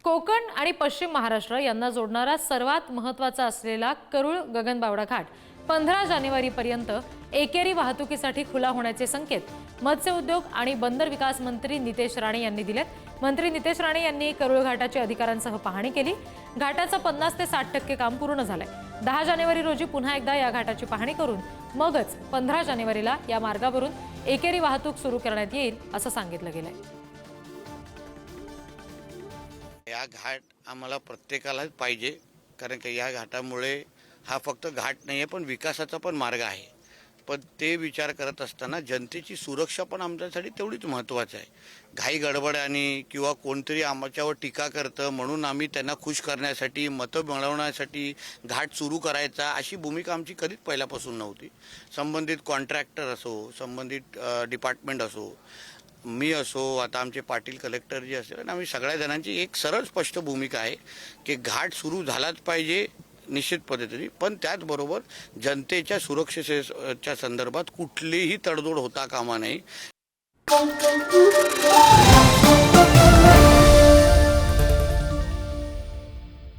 कोकण आणि पश्चिम महाराष्ट्र यांना जोडणारा सर्वात महत्त्वाचा असलेला करूळ गगनबावडा घाट 15 जानेवारीपर्यंत एकेरी वाहतुकीसाठी खुला होण्याचे संकेत मत्स्य उद्योग आणि बंदर विकास मंत्री नितेश राणे यांनी दिलेत। मंत्री नितेश राणे यांनी करूळ घाटाची अधिकाऱ्यांसह पाहणी केली। घाटाचं 50 ते 60% काम पूर्ण झालंय। 10 जानेवारी रोजी पुन्हा एकदा या घाटाची पाहणी करून मगच 15 जानेवारीला या मार्गावरून एकेरी वाहतूक सुरू करण्यात येईल असं सांगितलं गेलंय। या घाट आम्हाला प्रत्येकालाच पाहिजे, कारण की या घाटामुळे हा फक्त घाट नाही आहे पण विकासाचा पण मार्ग आहे। पण ते विचार करत असताना जनतेची सुरक्षा पण आमच्यासाठी तेवढीच महत्त्वाची आहे। घाई गडबडाने किंवा कोणतरी आमच्यावर टीका करतं म्हणून आम्ही त्यांना खुश करण्यासाठी मतं मिळवण्यासाठी घाट सुरू करायचा अशी भूमिका आमची कधीच पहिल्यापासून नव्हती। संबंधित कॉन्ट्रॅक्टर असो, संबंधित डिपार्टमेंट असो, मी असो, आता आमचे पाटील कलेक्टर जे असेल आणि आम्ही सगळ्या जणांची एक सरळ स्पष्ट भूमिका आहे की घाट सुरू झालाच पाहिजे निश्चित पद्धतीने, पण त्याचबरोबर जनतेच्या सुरक्षेच्या संदर्भात कुठलीही तडजोड होता कामा नये।